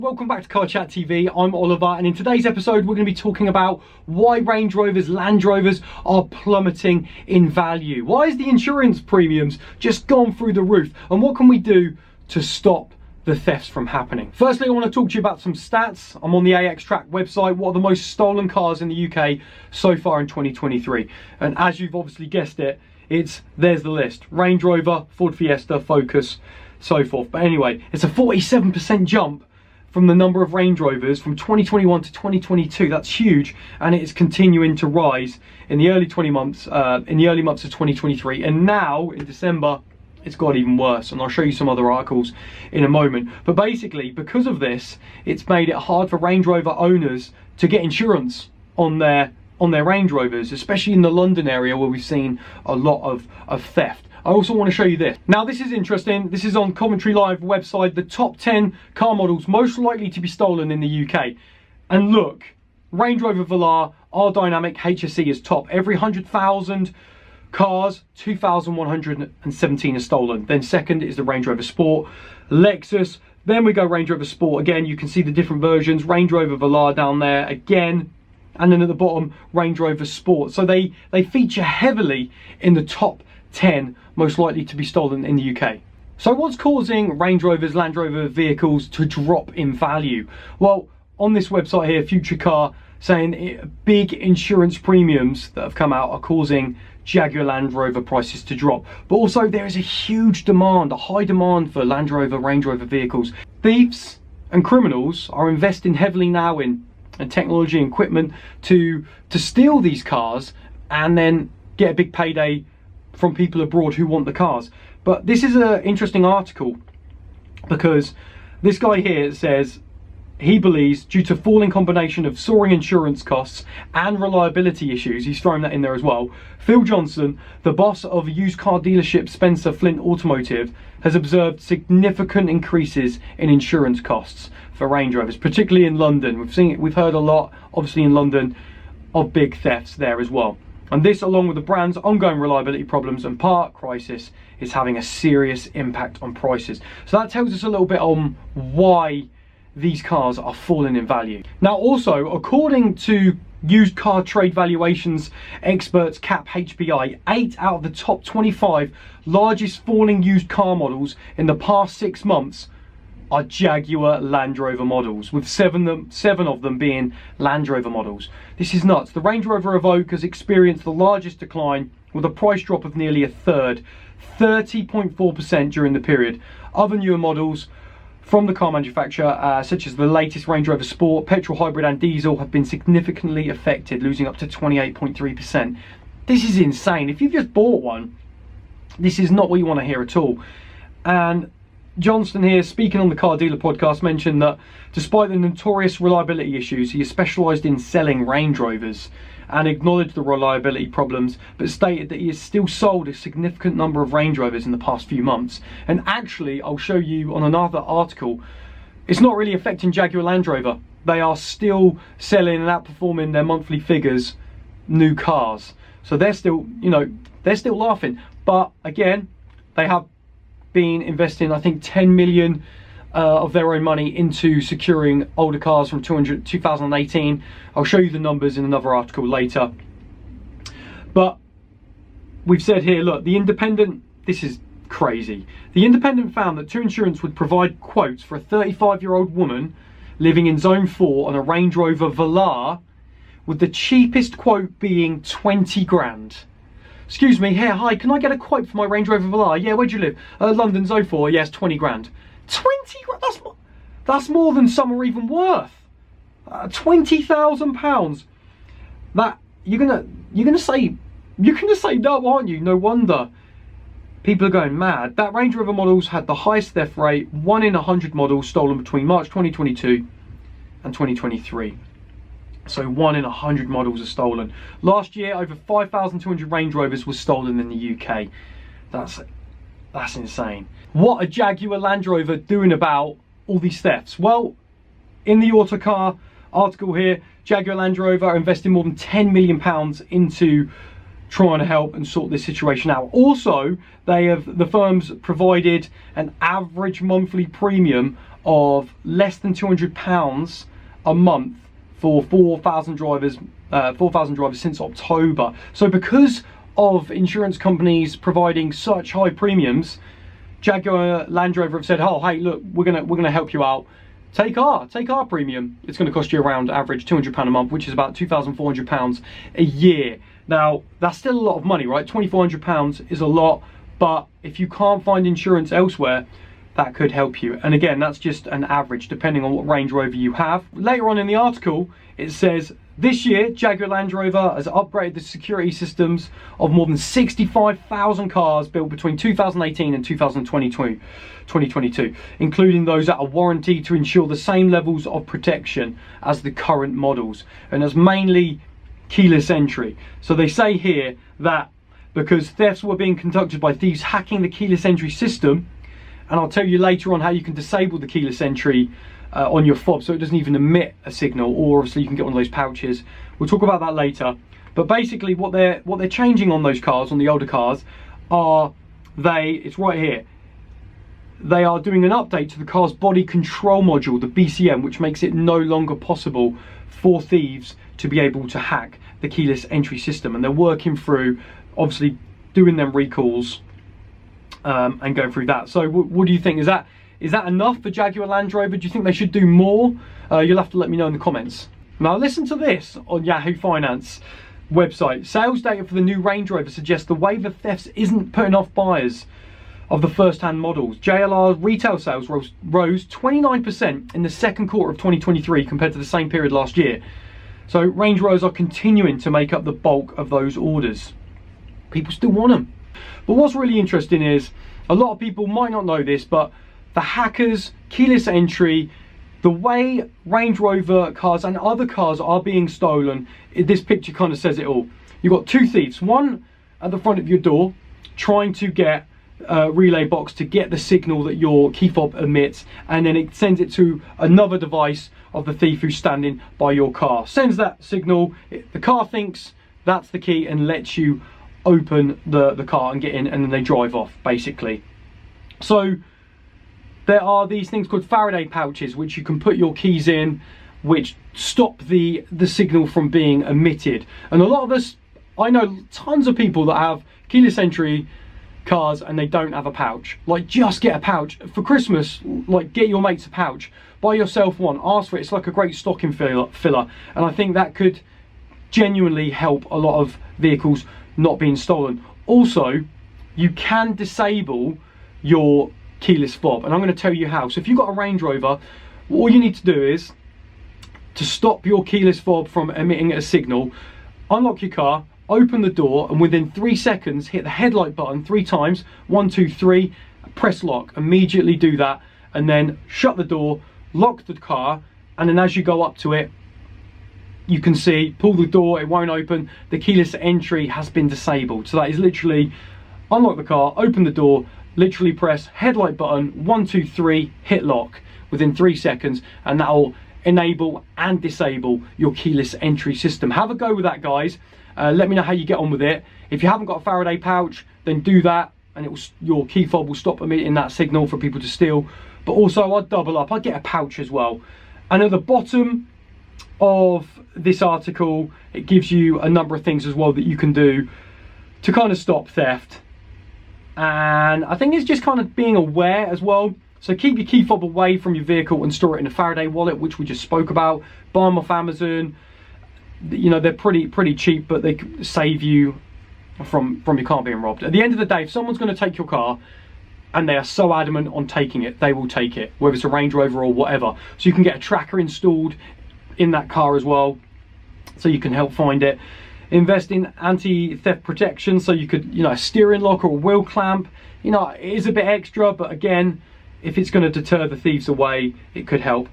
Welcome back to Car Chat TV. I'm Oliver, and in today's episode we're going to be talking about why Range Rovers, Land Rovers are plummeting in value. Why is the insurance premiums just gone through the roof, and what can we do to stop the thefts from happening? Firstly, I want to talk to you about some stats. I'm on the AX Track website. What are the most stolen cars in the UK so far in 2023? And as you've obviously guessed it, there's the list: Range Rover, Ford Fiesta, Focus, so forth. But anyway, it's a 47% jump from the number of Range Rovers from 2021 to 2022. That's huge, and it's continuing to rise in the early months of 2023. And now in December, it's got even worse, and I'll show you some other articles in a moment. But basically, because of this, it's made it hard for Range Rover owners to get insurance on their Range Rovers, especially in the London area where we've seen a lot of theft. I also want to show you this. Now, this is interesting. This is on Commentary Live website, the top 10 car models most likely to be stolen in the UK. And look, Range Rover Velar, R Dynamic HSE is top. Every 100,000 cars, 2,117 are stolen. Then second is the Range Rover Sport, Lexus. Then we go Range Rover Sport again. You can see the different versions. Range Rover Velar down there again. And then at the bottom, Range Rover Sport. So they feature heavily in the top 10 most likely to be stolen in the UK. So what's causing Range Rovers, Land Rover vehicles to drop in value? Well, on this website here, Future Car, saying big insurance premiums that have come out are causing Jaguar Land Rover prices to drop. But also there is a huge demand, a high demand for Land Rover, Range Rover vehicles. Thieves and criminals are investing heavily now in technology and equipment to steal these cars and then get a big payday from people abroad who want the cars. But this is an interesting article because this guy here says he believes, due to falling combination of soaring insurance costs and reliability issues, he's thrown that in there as well, Phil Johnson, the boss of used car dealership Spencer Flint Automotive, has observed significant increases in insurance costs for Range Rovers, particularly in London. We've heard a lot, obviously in London, of big thefts there as well. And this, along with the brand's ongoing reliability problems and part crisis, is having a serious impact on prices. So that tells us a little bit on why these cars are falling in value. Now also, according to used car trade valuations experts Cap HPI, 8 out of the top 25 largest falling used car models in the past 6 months are Jaguar Land Rover models, with seven of them being Land Rover models. This is nuts. The Range Rover Evoque has experienced the largest decline, with a price drop of nearly a third, 30.4% during the period. Other newer models from the car manufacturer, such as the latest Range Rover Sport, petrol, hybrid and diesel, have been significantly affected, losing up to 28.3%. This is insane. If you've just bought one, this is not what you want to hear at all. And Johnston here, speaking on the Car Dealer podcast, mentioned that despite the notorious reliability issues, he has specialised in selling Range Rovers and acknowledged the reliability problems, but stated that he has still sold a significant number of Range Rovers in the past few months. And actually, I'll show you on another article, it's not really affecting Jaguar Land Rover. They are still selling and outperforming their monthly figures, new cars. So they're still, they're still laughing. But again, they have been investing, I think, 10 million of their own money into securing older cars from 2018. I'll show you the numbers in another article later. But we've said here, look, the Independent, this is crazy. The Independent found that 2 Insurance would provide quotes for a 35-year-old woman living in Zone 4 on a Range Rover Velar, with the cheapest quote being 20 grand. Excuse me, here, hi, can I get a quote for my Range Rover Velar? Yeah, where do you live? London, Zone 4, yes, 20 grand. 20 grand? That's more than some are even worth. £20,000. That you're gonna say no, aren't you? No wonder people are going mad. That Range Rover models had the highest theft rate, 1 in 100 models stolen between March 2022 and 2023. So 1 in 100 models are stolen. Last year, over 5,200 Range Rovers were stolen in the UK. That's insane. What are Jaguar Land Rover doing about all these thefts? Well, in the Autocar article here, Jaguar Land Rover are investing more than £10 million into trying to help and sort this situation out. Also, the firms provided an average monthly premium of less than £200 a month for 4,000 drivers, 4,000 drivers since October. So because of insurance companies providing such high premiums, Jaguar Land Rover have said, oh hey, look, we're gonna help you out. Take our premium. It's going to cost you around average £200 a month, which is about £2,400 a year. Now that's still a lot of money, right? £2,400 is a lot, but if you can't find insurance elsewhere, that could help you. And again, that's just an average depending on what Range Rover you have. Later on in the article, it says this year Jaguar Land Rover has upgraded the security systems of more than 65,000 cars built between 2018 and 2022, including those that are warranted to ensure the same levels of protection as the current models, and that's mainly keyless entry. So they say here that because thefts were being conducted by thieves hacking the keyless entry system, and I'll tell you later on how you can disable the keyless entry on your fob so it doesn't even emit a signal, or obviously you can get one of those pouches. We'll talk about that later. But basically what they're changing on those cars, on the older cars, are it's right here. They are doing an update to the car's body control module, the BCM, which makes it no longer possible for thieves to be able to hack the keyless entry system. And they're working through, obviously, doing them recalls and going through that. So what do you think? Is that enough for Jaguar Land Rover? Do you think they should do more? You'll have to let me know in the comments. Now listen to this on Yahoo Finance website. Sales data for the new Range Rover suggests the wave of thefts isn't putting off buyers of the first-hand models. JLR retail sales rose 29% in the second quarter of 2023 compared to the same period last year. So Range Rovers are continuing to make up the bulk of those orders. People still want them. But what's really interesting is, a lot of people might not know this, but the hackers, keyless entry, the way Range Rover cars and other cars are being stolen, this picture kind of says it all. You've got two thieves, one at the front of your door trying to get a relay box to get the signal that your key fob emits, and then it sends it to another device of the thief who's standing by your car. Sends that signal, the car thinks that's the key and lets you open the car and get in, and then they drive off basically. So there are these things called Faraday pouches which you can put your keys in, which stop the signal from being emitted. And a lot of us, I know tons of people that have keyless entry cars and they don't have a pouch. Like, just get a pouch for Christmas. Like, get your mates a pouch, buy yourself one, ask for it. It's like a great stocking filler, and I think that could genuinely help a lot of vehicles not being stolen. Also, you can disable your keyless fob, and I'm going to tell you how. So if you've got a Range Rover, all you need to do is to stop your keyless fob from emitting a signal, unlock your car, open the door, and within 3 seconds hit the headlight button 3 times, 1, 2, 3, press lock. Immediately do that, and then shut the door, lock the car, and then as you go up to it, you can see, pull the door, it won't open, the keyless entry has been disabled. So that is literally unlock the car, open the door, literally press headlight button, 1, 2, 3, hit lock within 3 seconds, and that will enable and disable your keyless entry system. Have a go with that, guys. Let me know how you get on with it. If you haven't got a Faraday pouch, then do that, and your key fob will stop emitting that signal for people to steal. But also, I'd double up, I'd get a pouch as well. And at the bottom of this article, it gives you a number of things as well that you can do to kind of stop theft. And I think it's just kind of being aware as well. So keep your key fob away from your vehicle and store it in a Faraday wallet, which we just spoke about. Buy them off Amazon. You know, they're pretty cheap, but they save you from your car being robbed. At the end of the day, if someone's going to take your car and they are so adamant on taking it, they will take it, whether it's a Range Rover or whatever. So you can get a tracker installed in that car as well, so you can help find it. Invest in anti-theft protection, so you could, you know, a steering lock or a wheel clamp. You know, it is a bit extra, but again, if it's going to deter the thieves away, it could help.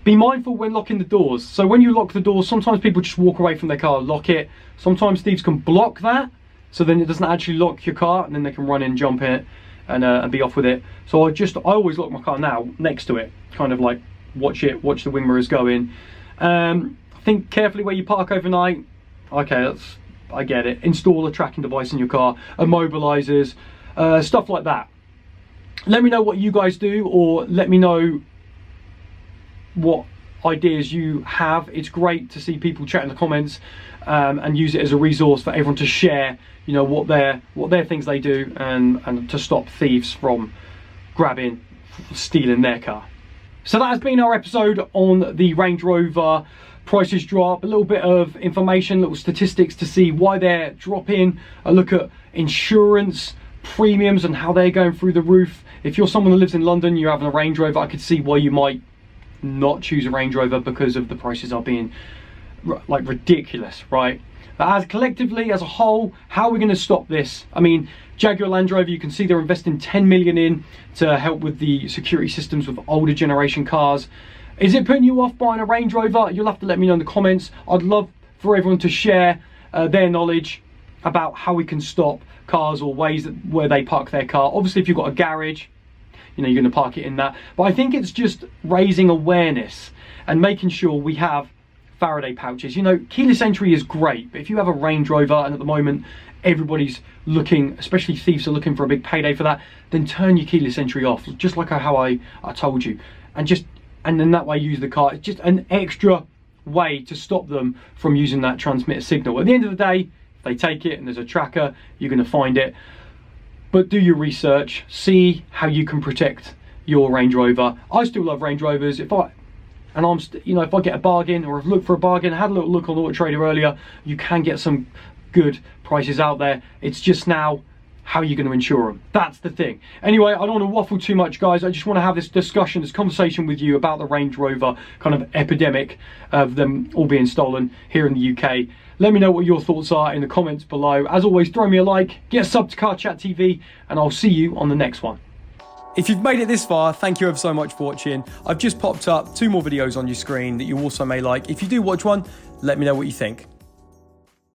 Be mindful when locking the doors. So when you lock the doors, sometimes people just walk away from their car, lock it. Sometimes thieves can block that, so then it doesn't actually lock your car, and then they can run in, jump in it, and be off with it. So I always lock my car now next to it, kind of like watch the wing mirrors go in. Think carefully where you park overnight. Okay, I get it. Install a tracking device in your car, immobilizers, stuff like that. Let me know what you guys do, or let me know what ideas you have. It's great to see people chat in the comments and use it as a resource for everyone to share, you know, what their things they do, and to stop thieves from stealing their car. So that has been our episode on the Range Rover prices drop, a little bit of information, little statistics to see why they're dropping, a look at insurance premiums and how they're going through the roof. If you're someone that lives in London, you're having a Range Rover, I could see why you might not choose a Range Rover, because of the prices are being like ridiculous, right? But as collectively, as a whole, how are we going to stop this? I mean, Jaguar Land Rover, you can see they're investing 10 million in to help with the security systems with older generation cars. Is it putting you off buying a Range Rover? You'll have to let me know in the comments. I'd love for everyone to share their knowledge about how we can stop cars, or ways where they park their car. Obviously, if you've got a garage, you know, you're going to park it in that. But I think it's just raising awareness and making sure we have Faraday pouches. You know, keyless entry is great, but if you have a Range Rover, and at the moment everybody's looking, especially thieves are looking for a big payday for that, then turn your keyless entry off, just like how I told you, and then that way use the car. It's just an extra way to stop them from using that transmitter signal. At the end of the day, if they take it and there's a tracker, you're going to find it. But do your research, see how you can protect your Range Rover. I still love Range Rovers. If I get a bargain, or I've looked for a bargain, I had a little look on Auto Trader earlier, you can get some good prices out there. It's just now how you're going to insure them. That's the thing. Anyway, I don't want to waffle too much, guys. I just want to have this discussion, this conversation with you about the Range Rover kind of epidemic of them all being stolen here in the UK. Let me know what your thoughts are in the comments below. As always, throw me a like, get a sub to Car Chat TV, and I'll see you on the next one. If you've made it this far, thank you ever so much for watching. I've just popped up 2 more videos on your screen that you also may like. If you do watch one, let me know what you think.